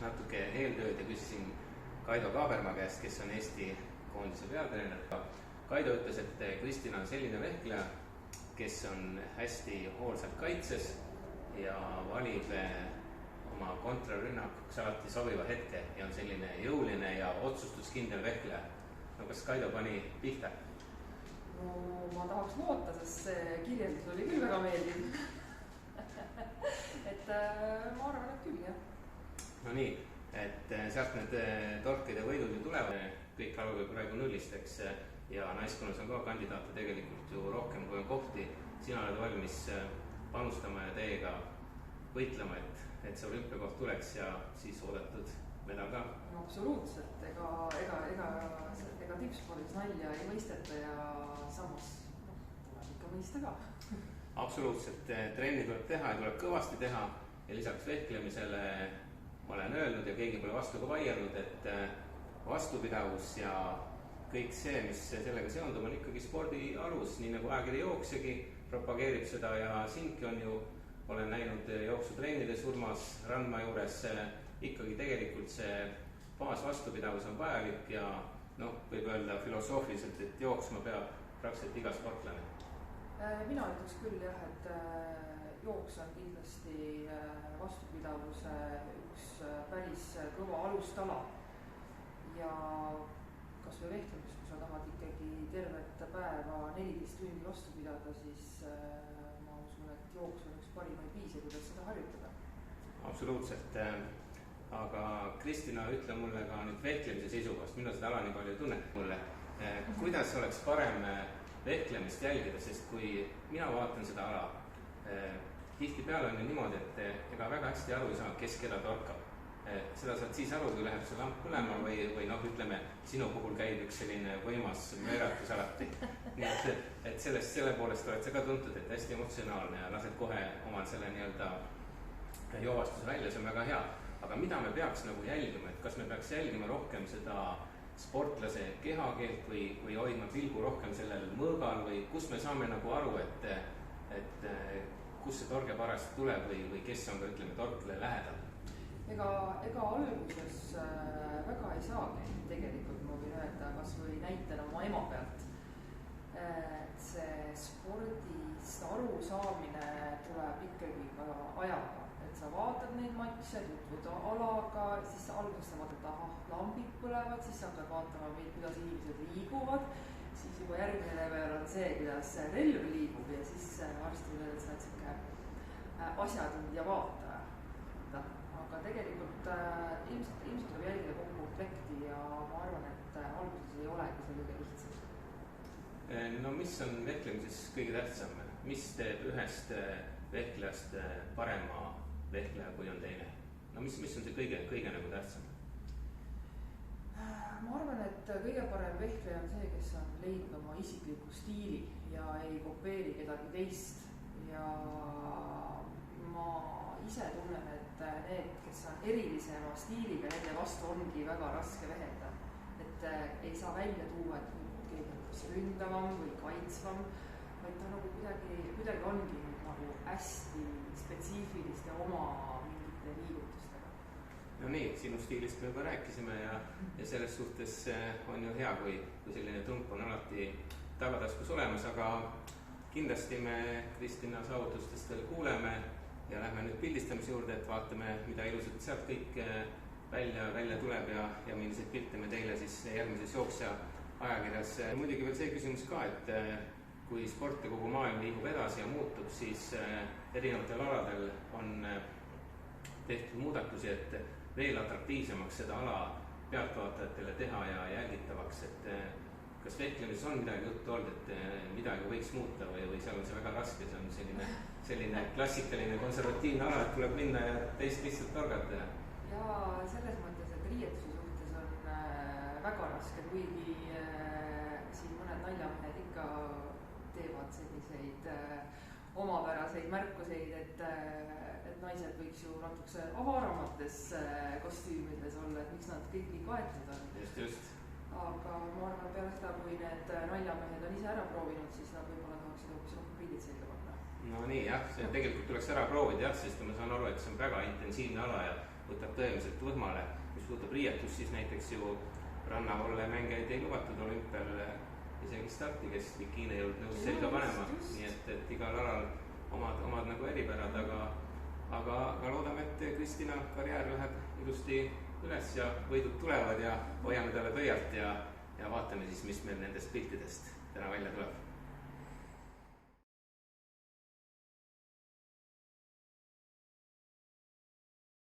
natuke eeltööd ja küsisin Kaido Kaaberma käest, kes on Eesti koondise peatreener. Kaido ütles, et Kristina on selline vehkleja, kes on hästi hoolsalt kaitses ja valib oma kontrarünnakuks alati sobiva hetke ja on selline jõuline ja otsustuskindel vehkleja. No kas Kaido pani pihta? No ma tahaks loota, sest see kirjeldus oli küll väga meeldiv. Et ma arvan, et küll, jah. No nii, et sealt need torkide võidud ju tulevad, kõik algab praegu nullist, eks, ja naiskonnas on ka kandidaate tegelikult ju rohkem, kui on kohti. Sina oled valmis panustama ja teiega võitlema, et see olümpiakoht tuleks ja siis oodatud medal ka. No absoluutselt, ega tippspordis nalja ei mõisteta ja samas tuleb ikka mõista ka. Absoluutselt, trenni tuleb teha ja tuleb kõvasti teha ja lisaks vehklemisele ma olen öelnud ja keegi pole vastu ka vaielnud, et vastupidavus ja kõik see, mis sellega seondub, on ikkagi spordi alus, nii nagu ajakiri Jooksjagi propageerib seda ja Sinki on ju, olen näinud jooksutrennides Urmas Randma juures, ikkagi tegelikult see baasvastupidavus on vajalik ja võib öelda filosoofiliselt, et jooksma peab praktiliselt iga sportlane. Mina ütleks küll jah, et jooks on kindlasti vastupidavuse üks päris kõva alustala ja kas või vehklemis, kui sa tahad ikkagi tervet päeva 14 tundi vastu pidada, siis ma usun, et jooks on üks parimaid viise, kuidas seda harjutada. Absoluutselt, aga Kristina, ütle mulle ka nüüd vehklemise seisukohast, mina seda ala nii palju ei tunne mulle. Kuidas oleks parem vehklemist jälgida, sest kui mina vaatan seda ala, tihtipeale on ju niimoodi, et ega väga hästi aru ei saa, kes keda torkab. Seda saad siis aru, kui läheb see lamp põlema või ütleme, sinu puhul käib üks selline võimas mööratus alati. Nii et selle poolest oled sa ka tuntud, et hästi emotsionaalne ja lased kohe omal selle nii-öelda joovastuse välja, see on väga hea. Aga mida me peaks nagu jälgima, et kas me peaks jälgima rohkem seda sportlase kehakeelt või hoidma pilgu rohkem sellel mõõgal või kus me saame nagu aru, et kus see torge parasti tuleb või kes on ka, ütleme, torkile lähedal? Ega alguses väga ei saagi, tegelikult ma võin öelda, kas või näitan oma ema pealt. See spordist aru saamine tuleb ikkagi ka ajaga, et sa vaatad neid matše, tutvud alaga, siis alguses sa vaatad, lambid põlevad, siis sa hakkad vaatama, kuidas inimesed liiguvad, siis juba järgmine level on see, kuidas relv liigub ja siis varsti üle, et sa oled siuke asjatundja vaataja. Aga tegelikult ilmselt tuleb jälgida kogu komplekti ja ma arvan, et alguses ei olegi see kõige lihtsam. No mis on vehklemises kõige tähtsam? Mis teeb ühest vehklejast parema vehkleja, kui on teine? No mis on see kõige nagu tähtsam? Ma arvan, et kõige parem vehkleja on see, kes on leidnud oma isikliku stiili ja ei kopeeri kedagi teist. Ja ma ise tunnen, et need, kes on erilisema stiiliga, nende vastu ongi väga raske vehelda. Et ei saa välja tuua, et keegi on ründavam või kaitsvam, vaid ta nagu kuidagi ongi nagu hästi spetsiifiliste oma mingite liigutustega. No nii, sinu stiilist me juba rääkisime ja selles suhtes on ju hea, kui selline trump on alati tagataskus olemas, aga kindlasti me Kristina saavutustest veel kuuleme ja lähme nüüd pildistamise juurde, et vaatame, mida ilusat sealt kõik välja tuleb ja milliseid pilte me teile siis järgmises jooksja ajakirjas. Muidugi veel see küsimus ka, et kui sport ja kogu maailm liigub edasi ja muutub, siis erinevatel aladel on tehtud muudatusi, et veel atraktiivsemaks seda ala pealtvaatajatele teha ja jälgitavaks, et kas vehklemises on midagi juttu olnud, et midagi võiks muuta või seal on see väga raske, see on selline klassikaline konservatiivne ala, et tuleb minna ja teist lihtsalt torgata. Ja selles mõttes, et riietuse suhtes on väga raske, kuigi siin mõned naljamehed ikka teevad selliseid omapäraseid märkuseid, et naised võiks ju natukese avaramates kostüümides olla, et miks nad kõik nii kaetud on. Just. Aga ma arvan, peale seda, kui need naljamehed on ise ära proovinud, siis nad võib-olla tahaksid hoopis rohkem pildid selga panna. No nii jah, see tegelikult tuleks ära proovida jah, sest ma saan aru, et see on väga intensiivne ala ja võtab tõeliselt võhmale. Mis puudutab riietus, siis näiteks ju rannavolle mängijaid ei lubatud olümpial isegi starti, kes bikiine ei olnud nõus selga panema. Nii et igal alal omad nagu eripärad, aga loodame, et Kristina karjäär läheb ilusti üles ja võidud tulevad ja hoiame talle pöialt ja vaatame siis, mis meil nendest piltidest täna välja tuleb.